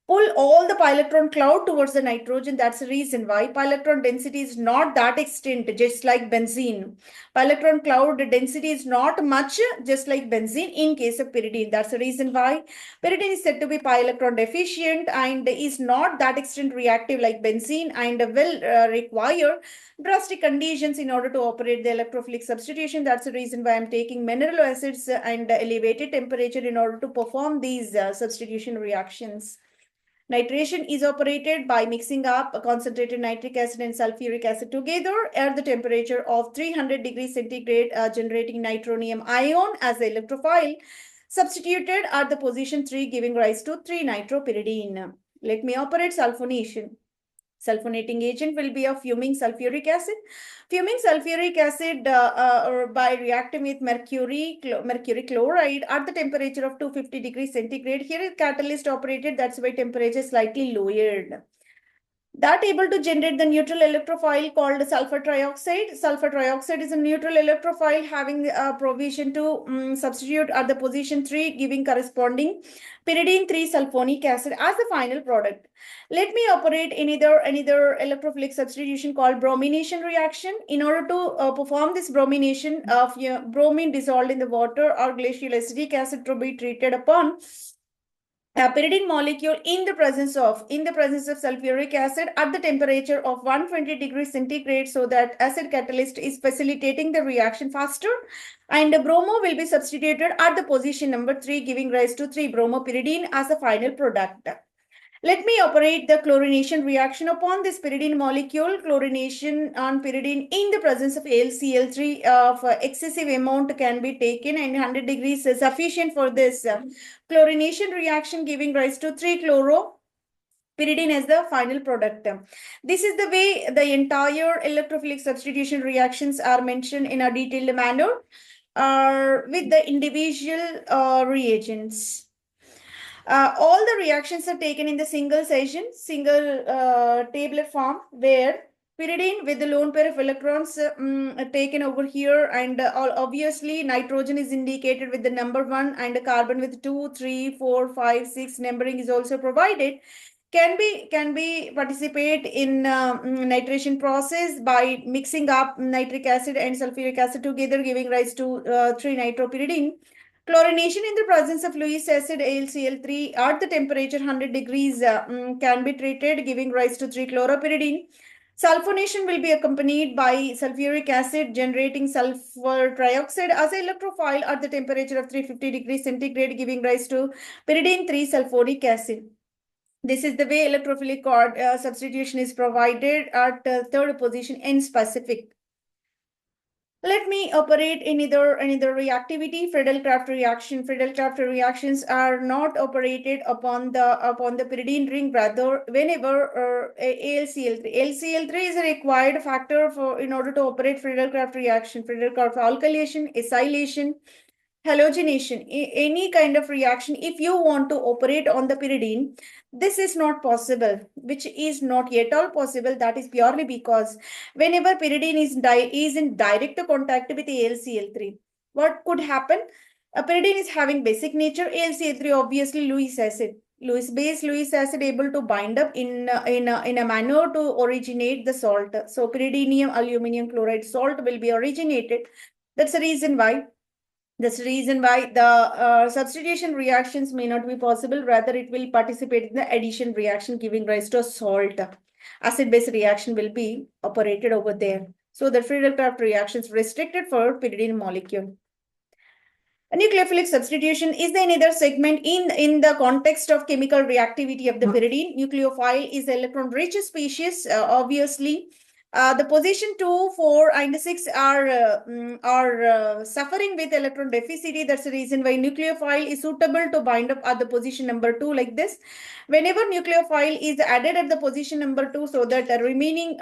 pull all the pi electron cloud towards the nitrogen. That's the reason why pi electron density is not that extent, just like benzene. Pi electron cloud density is not much, just like benzene in case of pyridine. That's the reason why pyridine is said to be pi electron deficient and is not that extent reactive like benzene, and will require drastic conditions in order to operate the electrophilic substitution. That's the reason why I'm taking mineral acids and elevated temperature in order to perform these substitution reactions. Nitration is operated by mixing up a concentrated nitric acid and sulfuric acid together at the temperature of 300 degrees centigrade, generating nitronium ion as the electrophile, substituted at the position 3, giving rise to 3-nitropyridine. Let me operate sulfonation. Sulfonating agent will be a fuming sulfuric acid. Fuming sulfuric acid by reacting with mercury chloride at the temperature of 250 degrees centigrade. Here is catalyst operated, that's why temperature is slightly lowered. That able to generate the neutral electrophile called sulfur trioxide. Sulfur trioxide is a neutral electrophile having the provision to substitute at the position 3, giving corresponding pyridine 3-sulfonic acid as the final product. Let me operate another electrophilic substitution called bromination reaction. In order to perform this bromination of bromine dissolved in the water or glacial acetic acid to be treated upon pyridine molecule in the presence of sulfuric acid at the temperature of 120 degrees centigrade, so that acid catalyst is facilitating the reaction faster, and bromo will be substituted at the position number 3, giving rise to 3-bromopyridine as a final product. Let me operate the chlorination reaction upon this pyridine molecule. Chlorination on pyridine in the presence of AlCl3 of excessive amount can be taken, and 100 degrees is sufficient for this chlorination reaction, giving rise to 3-chloro pyridine as the final product. This is the way the entire electrophilic substitution reactions are mentioned in a detailed manner with the individual reagents. All the reactions are taken in the single session, single tabular form, where pyridine with the lone pair of electrons taken over here, and obviously nitrogen is indicated with the number 1, and carbon with 2, 3, 4, 5, 6 numbering is also provided. Can be participate in nitration process by mixing up nitric acid and sulfuric acid together, giving rise to 3-nitropyridine. Chlorination in the presence of Lewis acid AlCl3 at the temperature 100 degrees can be treated, giving rise to 3-chloropyridine. Sulfonation will be accompanied by sulfuric acid, generating sulfur trioxide as an electrophile at the temperature of 350 degrees centigrade, giving rise to pyridine 3-sulfuric acid. This is the way electrophilic substitution is provided at third position in specific. Let me operate another reactivity, Friedel-Crafts reaction. Friedel-Crafts reactions are not operated upon the pyridine ring, rather whenever AlCl3. AlCl3 is a required factor for in order to operate Friedel-Crafts reaction. Friedel-Crafts alkylation, acylation, halogenation, any kind of reaction. If you want to operate on the pyridine, this is not possible, which is not yet all possible. That is purely because whenever pyridine is in direct contact with AlCl3, what could happen? Pyridine is having basic nature. AlCl3 obviously Lewis acid. Lewis acid able to bind up in a manner to originate the salt. So pyridinium aluminum chloride salt will be originated. That's the reason why the substitution reactions may not be possible. Rather, it will participate in the addition reaction, giving rise to a salt. Acid-base reaction will be operated over there. So the Friedel-Crafts reactions restricted for pyridine molecule. A nucleophilic substitution is the another segment in the context of chemical reactivity of the pyridine. Nucleophile is electron-rich species, obviously. The position 2, 4, and 6 are suffering with electron deficit. That's the reason why nucleophile is suitable to bind up at the position number 2 like this. Whenever nucleophile is added at the position number 2, so that the remaining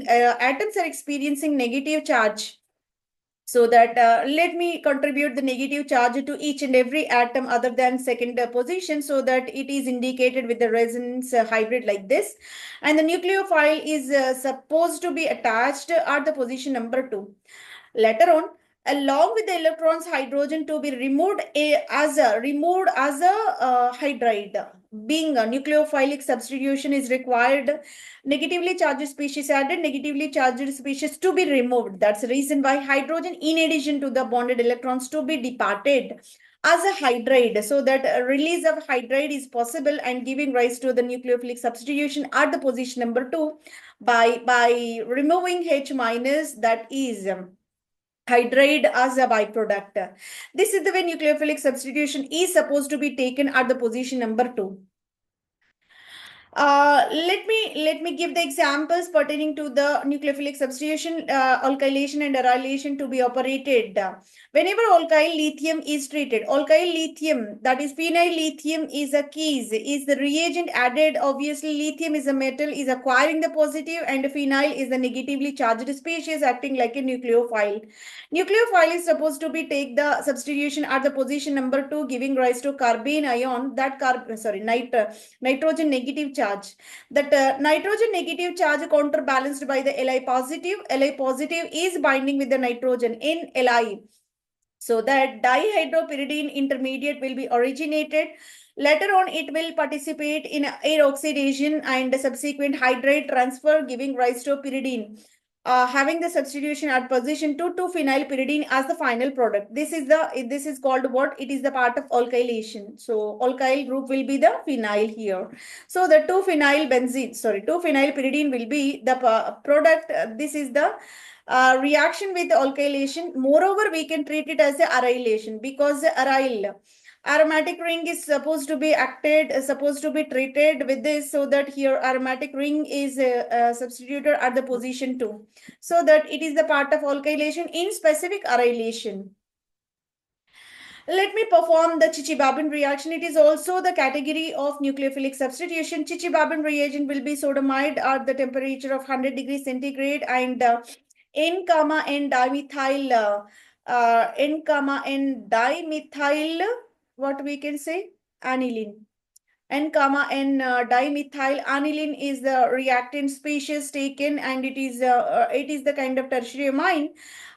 atoms are experiencing negative charge. So that let me contribute the negative charge to each and every atom other than second position, so that it is indicated with the resonance hybrid like this. And the nucleophile is supposed to be attached at the position number 2. Later on, along with the electrons, hydrogen to be removed as a hydride. Being a nucleophilic substitution is required, negatively charged species added, negatively charged species to be removed. That's the reason why hydrogen, in addition to the bonded electrons, to be departed as a hydride, so that a release of hydride is possible and giving rise to the nucleophilic substitution at the position number 2 by removing H minus, that is hydride as a byproduct. This is the way nucleophilic substitution is supposed to be taken at the position number 2. Let me give the examples pertaining to the nucleophilic substitution, alkylation and arylation to be operated. Whenever alkyl lithium is treated, alkyl lithium, that is phenyl lithium, is a keys, is the reagent added. Obviously, lithium is a metal, is acquiring the positive, and phenyl is the negatively charged species acting like a nucleophile. Nucleophile is supposed to be take the substitution at the position number 2, giving rise to carbene ion, that nitrogen negative charge. That nitrogen negative charge counterbalanced by the Li positive. Li positive is binding with the nitrogen in Li. So that dihydropyridine intermediate will be originated. Later on, it will participate in air oxidation and subsequent hydride transfer, giving rise to pyridine. Having the substitution at position 2 to phenylpyridine as the final product. This is called what? It is the part of alkylation. So alkyl group will be the phenyl here. So the 2-phenylpyridine will be the product. This is the reaction with alkylation. Moreover, we can treat it as a arylation, because the aryl Aromatic ring is supposed to be treated with this, so that here aromatic ring is substituted at the position 2, so that it is the part of alkylation in specific arylation. Let me perform the Chichi-Babin reaction. It is also the category of nucleophilic substitution. Chichi-Babin reagent will be sodamide at the temperature of 100 degrees centigrade, and N comma N dimethyl, N comma N dimethyl, what we can say, aniline. N comma N dimethyl aniline is the reactant species taken, and it is the kind of tertiary amine.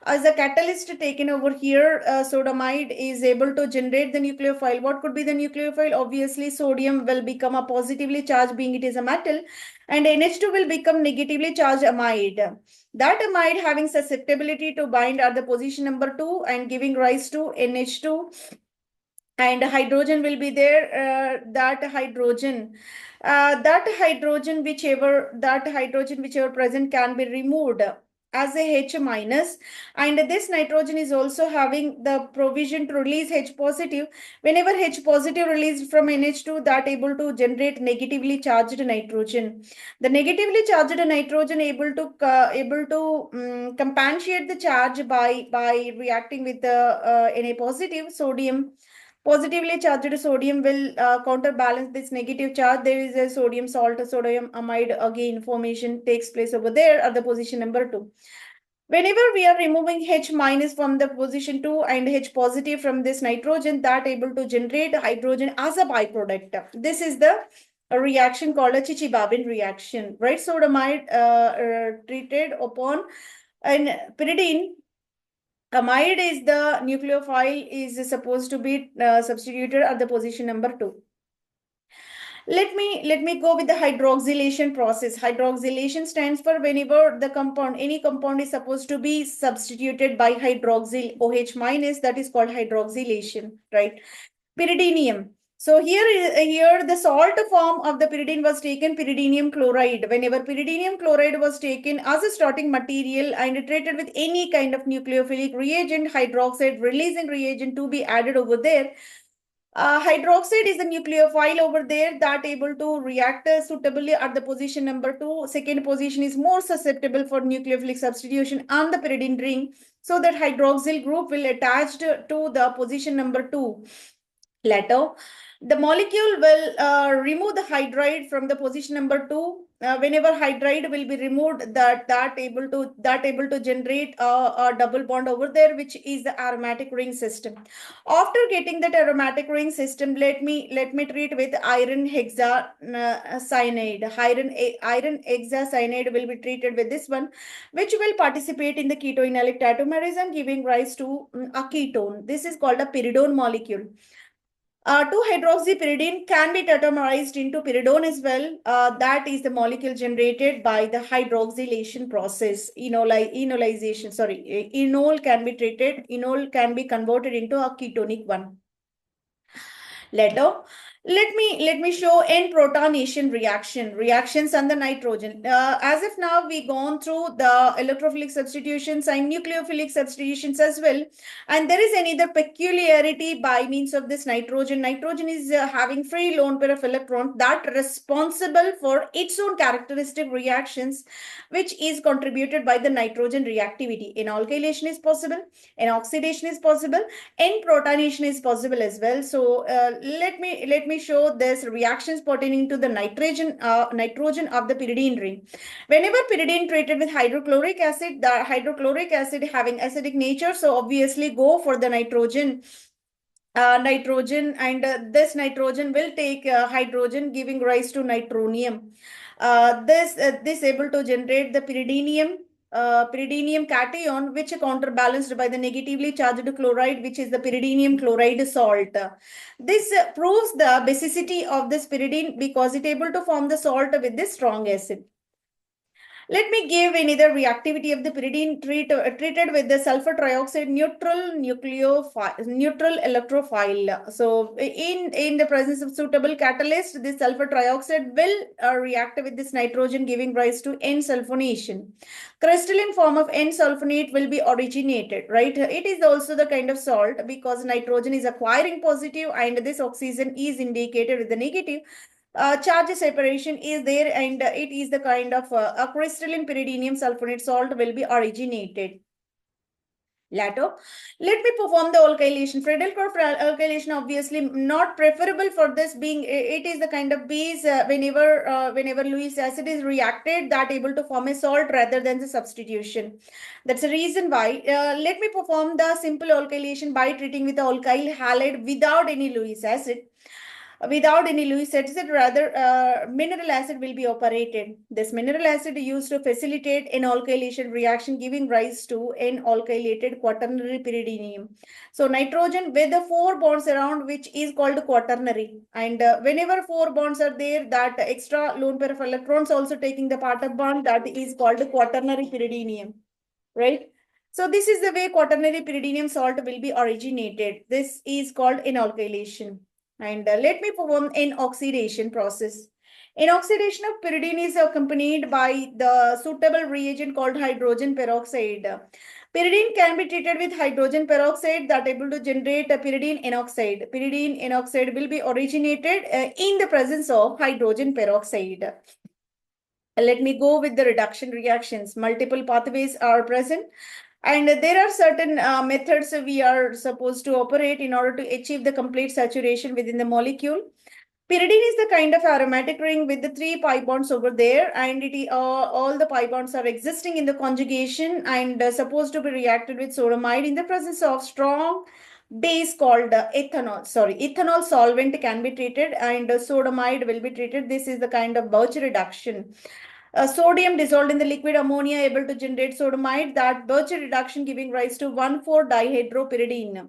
As a catalyst taken over here, sodamide is able to generate the nucleophile. What could be the nucleophile? Obviously, sodium will become a positively charged, being it is a metal, and NH2 will become negatively charged amide. That amide having susceptibility to bind at the position number 2 and giving rise to NH2, and hydrogen will be there. That hydrogen whichever present can be removed as a H minus, and this nitrogen is also having the provision to release H positive. Whenever H positive released from NH2, that able to generate negatively charged nitrogen. The negatively charged nitrogen able to compensate the charge by reacting with the Na positive. Positively charged sodium will counterbalance this negative charge. There is a sodium salt, sodium amide again formation takes place over there at the position number 2. Whenever we are removing H minus from the position 2 and H positive from this nitrogen, that able to generate hydrogen as a byproduct. This is the reaction called a Chichi-Babin reaction, right? Sodamide treated upon an pyridine. Amide is the nucleophile is supposed to be substituted at the position number 2. Let me go with the hydroxylation process. Hydroxylation stands for whenever the compound, any compound is supposed to be substituted by hydroxyl OH minus, that is called hydroxylation, right? Pyridinium. So here the salt form of the pyridine was taken, pyridinium chloride. Whenever pyridinium chloride was taken as a starting material and treated with any kind of nucleophilic reagent, hydroxide releasing reagent to be added over there. Hydroxide is the nucleophile over there that able to react suitably at the position number 2. Second position is more susceptible for nucleophilic substitution on the pyridine ring. So that hydroxyl group will attach to the position number 2. Later, the molecule will remove the hydride from the position number 2. Whenever hydride will be removed, that able to generate a double bond over there, which is the aromatic ring system. After getting that aromatic ring system, let me treat with iron hexacyanide. Iron hexacyanide will be treated with this one, which will participate in the ketoenolic tautomerism, giving rise to a ketone. This is called a pyridone molecule. 2-hydroxypyridine can be tautomerized into pyridone as well. That is the molecule generated by the hydroxylation process. Enolization, sorry. Enol can be treated. Enol can be converted into a ketonic one. Later, let me show N-protonation reactions on the nitrogen. As of now, we gone through the electrophilic substitutions and nucleophilic substitutions as well. And there is another peculiarity by means of this nitrogen. Nitrogen is having free lone pair of electrons that responsible for its own characteristic reactions, which is contributed by the nitrogen reactivity. N-alkylation is possible, N-oxidation is possible, N-protonation is possible as well. So let me show this reactions pertaining to the nitrogen of the pyridine ring. Whenever pyridine treated with hydrochloric acid, the hydrochloric acid having acidic nature, so obviously go for the nitrogen. And this nitrogen will take hydrogen, giving rise to nitronium. This able to generate the pyridinium cation, which is counterbalanced by the negatively charged chloride, which is the pyridinium chloride salt. This proves the basicity of this pyridine because it able to form the salt with this strong acid. Let me give another reactivity of the pyridine treated with the sulfur trioxide neutral electrophile. So in the presence of suitable catalyst, this sulfur trioxide will react with this nitrogen, giving rise to N-sulfonation. Crystalline form of N-sulfonate will be originated, right? It is also the kind of salt because nitrogen is acquiring positive and this oxygen is indicated with the negative. Charge separation is there, and it is the kind of a crystalline pyridinium sulfonate salt will be originated. Later, let me perform the alkylation. Friedel-Crafts alkylation obviously not preferable for this, being it is the kind of base whenever Lewis acid is reacted that able to form a salt rather than the substitution. That's the reason why. Let me perform the simple alkylation by treating with the alkyl halide without any Lewis acid. Without any Lewis acid, rather mineral acid will be operated. This mineral acid is used to facilitate an alkylation reaction, giving rise to an alkylated quaternary pyridinium. So nitrogen with the 4 bonds around, which is called quaternary. And whenever 4 bonds are there, that extra lone pair of electrons also taking the part of bond, that is called quaternary pyridinium, right? So this is the way quaternary pyridinium salt will be originated. This is called alkylation. And let me perform an oxidation process. An oxidation of pyridine is accompanied by the suitable reagent called hydrogen peroxide. Pyridine can be treated with hydrogen peroxide that able to generate a pyridine N-oxide. Pyridine N-oxide will be originated in the presence of hydrogen peroxide. Let me go with the reduction reactions. Multiple pathways are present. And there are certain methods we are supposed to operate in order to achieve the complete saturation within the molecule. Pyridine is the kind of aromatic ring with the 3 pi bonds over there, and all the pi bonds are existing in the conjugation and supposed to be reacted with sodamide in the presence of strong base called ethanol. Sorry, ethanol solvent can be treated and sodamide will be treated. This is the kind of Birch reduction. Sodium dissolved in the liquid ammonia able to generate sodamide, that Birch reduction giving rise to 1,4-dihydropyridine.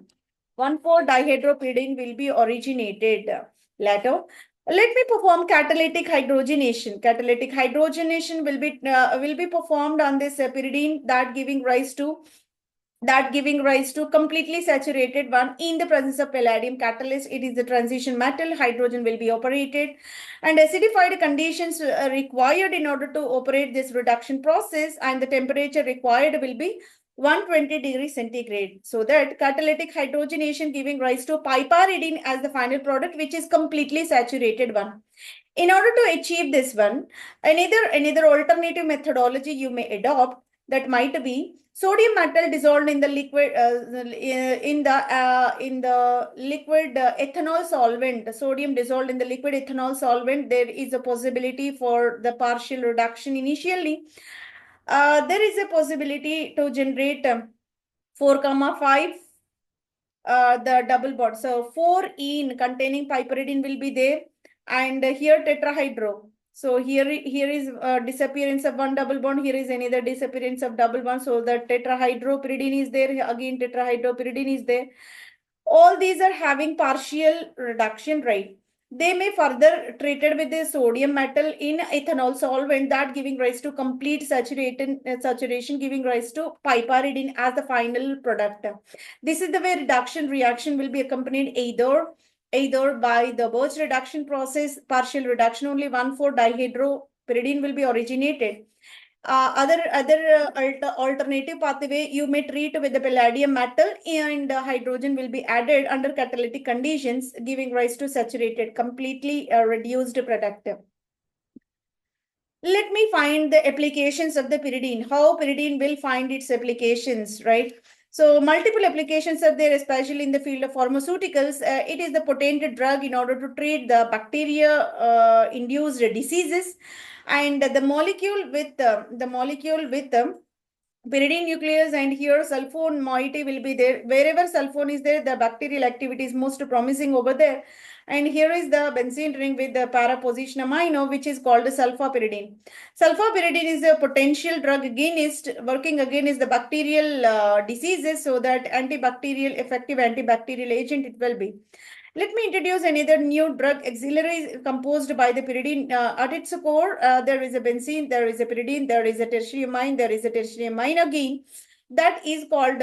1,4-dihydropyridine will be originated later. Let me perform catalytic hydrogenation. Catalytic hydrogenation will be performed on this pyridine, that giving rise to completely saturated one in the presence of palladium catalyst. It is the transition metal. Hydrogen will be operated and acidified conditions required in order to operate this reduction process, and the temperature required will be 120 degrees centigrade. So that catalytic hydrogenation giving rise to piperidine as the final product, which is completely saturated one. In order to achieve this one, another alternative methodology you may adopt, that might be sodium metal dissolved in the liquid in the liquid ethanol solvent. Sodium dissolved in the liquid ethanol solvent, there is a possibility for the partial reduction initially. There is a possibility to generate 4,5 the double bond. So 4-ene containing piperidine will be there, and here tetrahydro. So here is disappearance of one double bond. Here is another disappearance of double bond. So the tetrahydropyridine is there. Again, tetrahydropyridine is there. All these are having partial reduction, right? They may further treated with the sodium metal in ethanol solvent, that giving rise to complete saturation, giving rise to piperidine as the final product. This is the way reduction reaction will be accompanied either by the Birch reduction process, partial reduction, only 1,4-dihydropyridine will be originated. Alternative pathway, you may treat with the palladium metal and hydrogen will be added under catalytic conditions, giving rise to saturated, completely reduced product. Let me find the applications of the pyridine, how pyridine will find its applications, right? So multiple applications are there, especially in the field of pharmaceuticals. It is the potent drug in order to treat the bacteria-induced diseases, and the molecule with pyridine nucleus, and here sulfone moiety will be there. Wherever sulfone is there, the bacterial activity is most promising over there. And here is the benzene ring with the para position amino, which is called sulfapyridine. Sulfapyridine is a potential drug against, working against the bacterial diseases, so that effective antibacterial agent it will be. Let me introduce another new drug auxiliary composed by the pyridine. At its core, there is a benzene, there is a pyridine, there is a tertiary amine, there is a tertiary amine again. That is called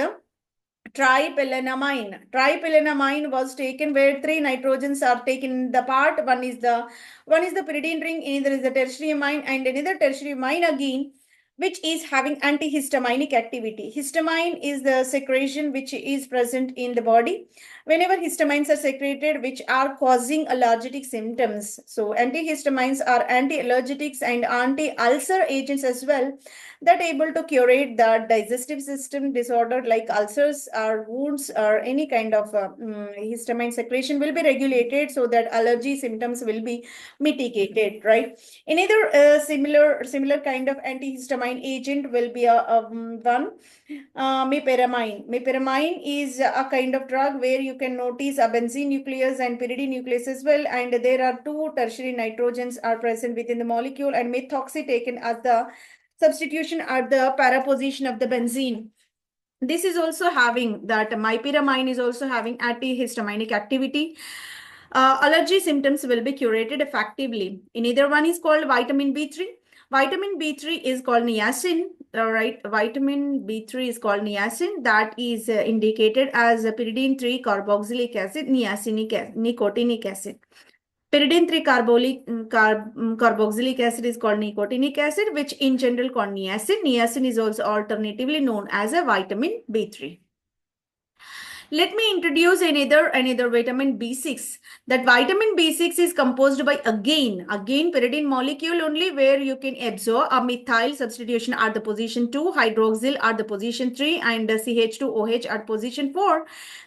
tripylenamine. Tripylenamine was taken where three nitrogens are taken in the part. One is the pyridine ring, another is the tertiary amine, and another tertiary amine again, which is having antihistaminic activity. Histamine is the secretion which is present in the body whenever histamines are secreted, which are causing allergic symptoms. So antihistamines are anti-allergetics and anti-ulcer agents as well, that able to curate the digestive system disorder like ulcers or wounds or any kind of histamine secretion will be regulated so that allergy symptoms will be mitigated, right? Another similar kind of antihistamine agent will be one meperamine. Meperamine is a kind of drug where you can notice a benzene nucleus and pyridine nucleus as well, and there are two tertiary nitrogens are present within the molecule, and methoxy taken as the substitution at the para position of the benzene. This is also having that meperamine is also having antihistaminic activity. Allergy symptoms will be curated effectively. Another one is called vitamin B3. Vitamin B3 is called niacin, right? Vitamin B3 is called niacin. That is indicated as pyridine 3 carboxylic acid, nicotinic acid. Pyridine 3 carboxylic acid is called nicotinic acid, which in general called niacin. Niacin is also alternatively known as a vitamin B3. Let me introduce another vitamin B6. That vitamin B6 is composed by again pyridine molecule only, where you can absorb a methyl substitution at the position 2, hydroxyl at the position 3, and CH2OH at position 4,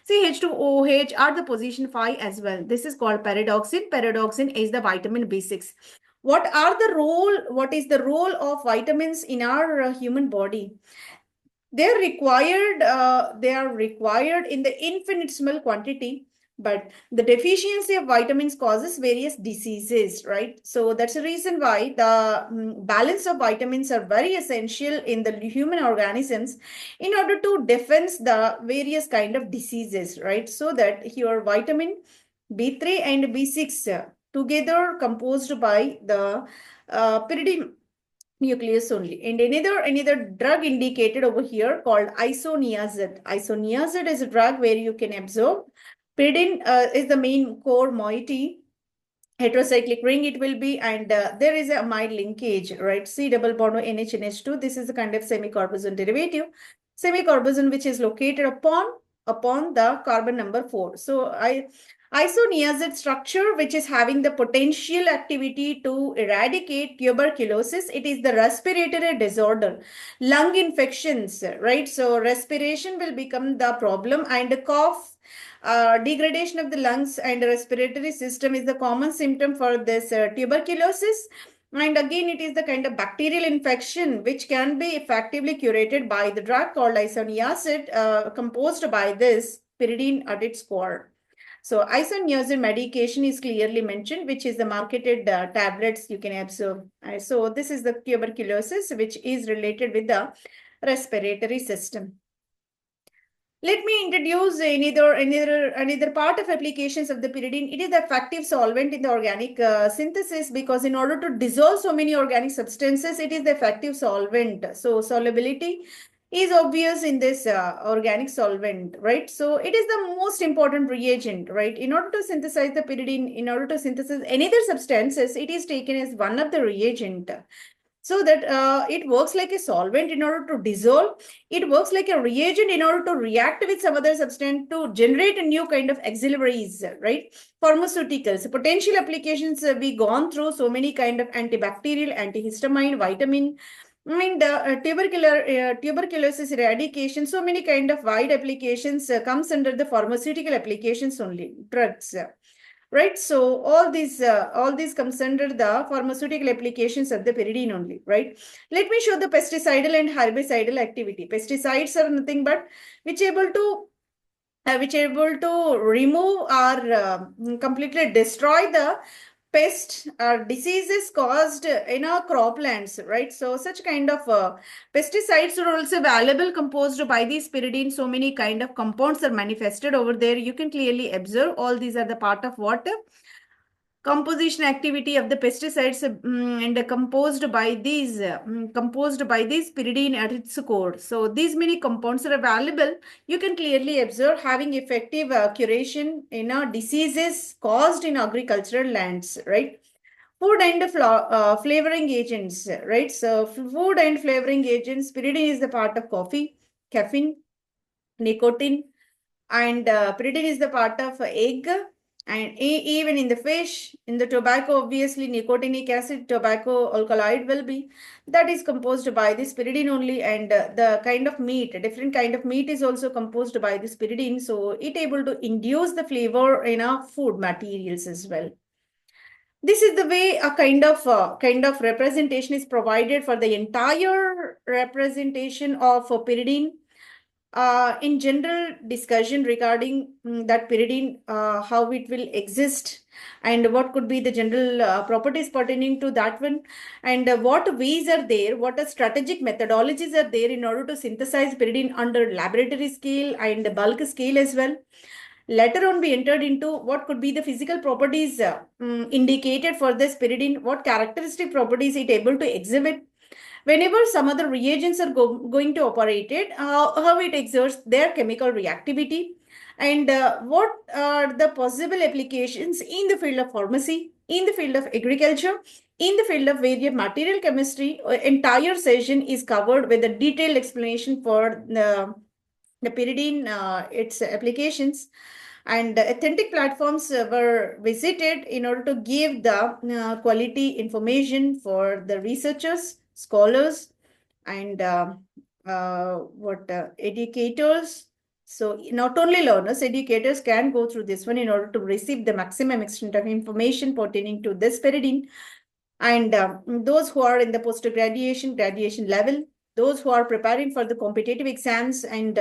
CH2OH at the position 5 as well. This is called pyridoxine. Pyridoxine is the vitamin B6. What is the role of vitamins in our human body? They are required in the infinitesimal quantity, but the deficiency of vitamins causes various diseases, right? So that's the reason why the balance of vitamins are very essential in the human organisms in order to defend the various kind of diseases, right? So that your vitamin B3 and B6 together composed by the pyridine nucleus only. And another drug indicated over here called isoniazid. Isoniazid is a drug where you can absorb. Pyridine is the main core moiety. Heterocyclic ring it will be, and there is a amide linkage, right? C double bond O NH2. This is a kind of semicarbazone derivative. Semicarbazone which is located upon the carbon number 4. So isoniazid structure, which is having the potential activity to eradicate tuberculosis. It is the respiratory disorder, lung infections, right? So respiration will become the problem, and cough, degradation of the lungs and respiratory system is the common symptom for this tuberculosis. And again, it is the kind of bacterial infection which can be effectively curated by the drug called isoniazid, composed by this pyridine at its core. So isoniazid medication is clearly mentioned, which is the marketed tablets you can absorb. So this is the tuberculosis, which is related with the respiratory system. Let me introduce another part of applications of the pyridine. It is the effective solvent in the organic synthesis, because in order to dissolve so many organic substances, it is the effective solvent. So solubility is obvious in this organic solvent, right? So it is the most important reagent, right? In order to synthesize the pyridine, in order to synthesize any other substances, it is taken as one of the reagent. So that it works like a solvent in order to dissolve. It works like a reagent in order to react with some other substance to generate a new kind of auxiliaries, right? Pharmaceuticals, potential applications, we gone through so many kind of antibacterial, antihistamine, vitamin, and tuberculosis eradication. So many kind of wide applications comes under the pharmaceutical applications only, drugs. Right, so all these comes under the pharmaceutical applications of the pyridine only, right? Let me show the pesticidal and herbicidal activity. Pesticides are nothing but which able to remove or completely destroy the pest diseases caused in our croplands, right? So such kind of pesticides are also valuable composed by the spiridine. So many kind of compounds are manifested over there. You can clearly observe all these are the part of what composition activity of the pesticides and composed by these pyridine at its core. So these many compounds are available. You can clearly observe having effective curation in diseases caused in agricultural lands, right? Food and flavoring agents, right? So food and flavoring agents, pyridine is the part of coffee, caffeine, nicotine, and pyridine is the part of egg, and even in the fish, in the tobacco, obviously nicotinic acid, tobacco alkaloid will be, that is composed by the pyridine only. And the kind of meat, a different kind of meat is also composed by the pyridine, so it able to induce the flavor in our food materials as well. This is the way a kind of representation is provided for the entire representation of pyridine. In general discussion regarding that pyridine, how it will exist and what could be the general properties pertaining to that one, and what ways are there, what are strategic methodologies are there in order to synthesize pyridine under laboratory scale and bulk scale as well. Later on, we entered into what could be the physical properties indicated for this pyridine, what characteristic properties it able to exhibit whenever some other reagents are going to operate it, how it exerts their chemical reactivity, and what are the possible applications in the field of pharmacy, in the field of agriculture, in the field of various material chemistry. Entire session is covered with a detailed explanation for the pyridine, its applications, and authentic platforms were visited in order to give the quality information for the researchers, scholars, and educators. So not only learners, educators can go through this one in order to receive the maximum extent of information pertaining to this pyridine. And those who are in the graduation level, those who are preparing for the competitive exams and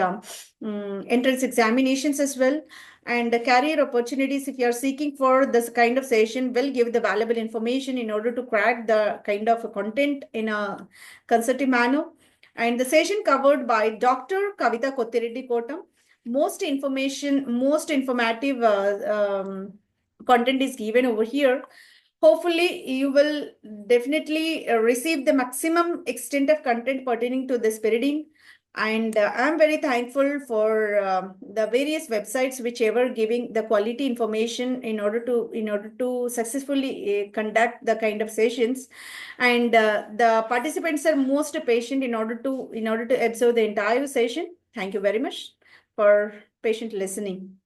entrance examinations as well, and the career opportunities, if you are seeking for this kind of session, will give the valuable information in order to crack the kind of content in a concerted manner. And the session covered by Dr. Kavita Kottireddy Kotam. Most informative content is given over here. Hopefully, you will definitely receive the maximum extent of content pertaining to this pyridine. And I'm very thankful for the various websites whichever giving the quality information in order to successfully conduct the kind of sessions. And the participants are most patient in order to observe the entire session. Thank you very much for patient listening.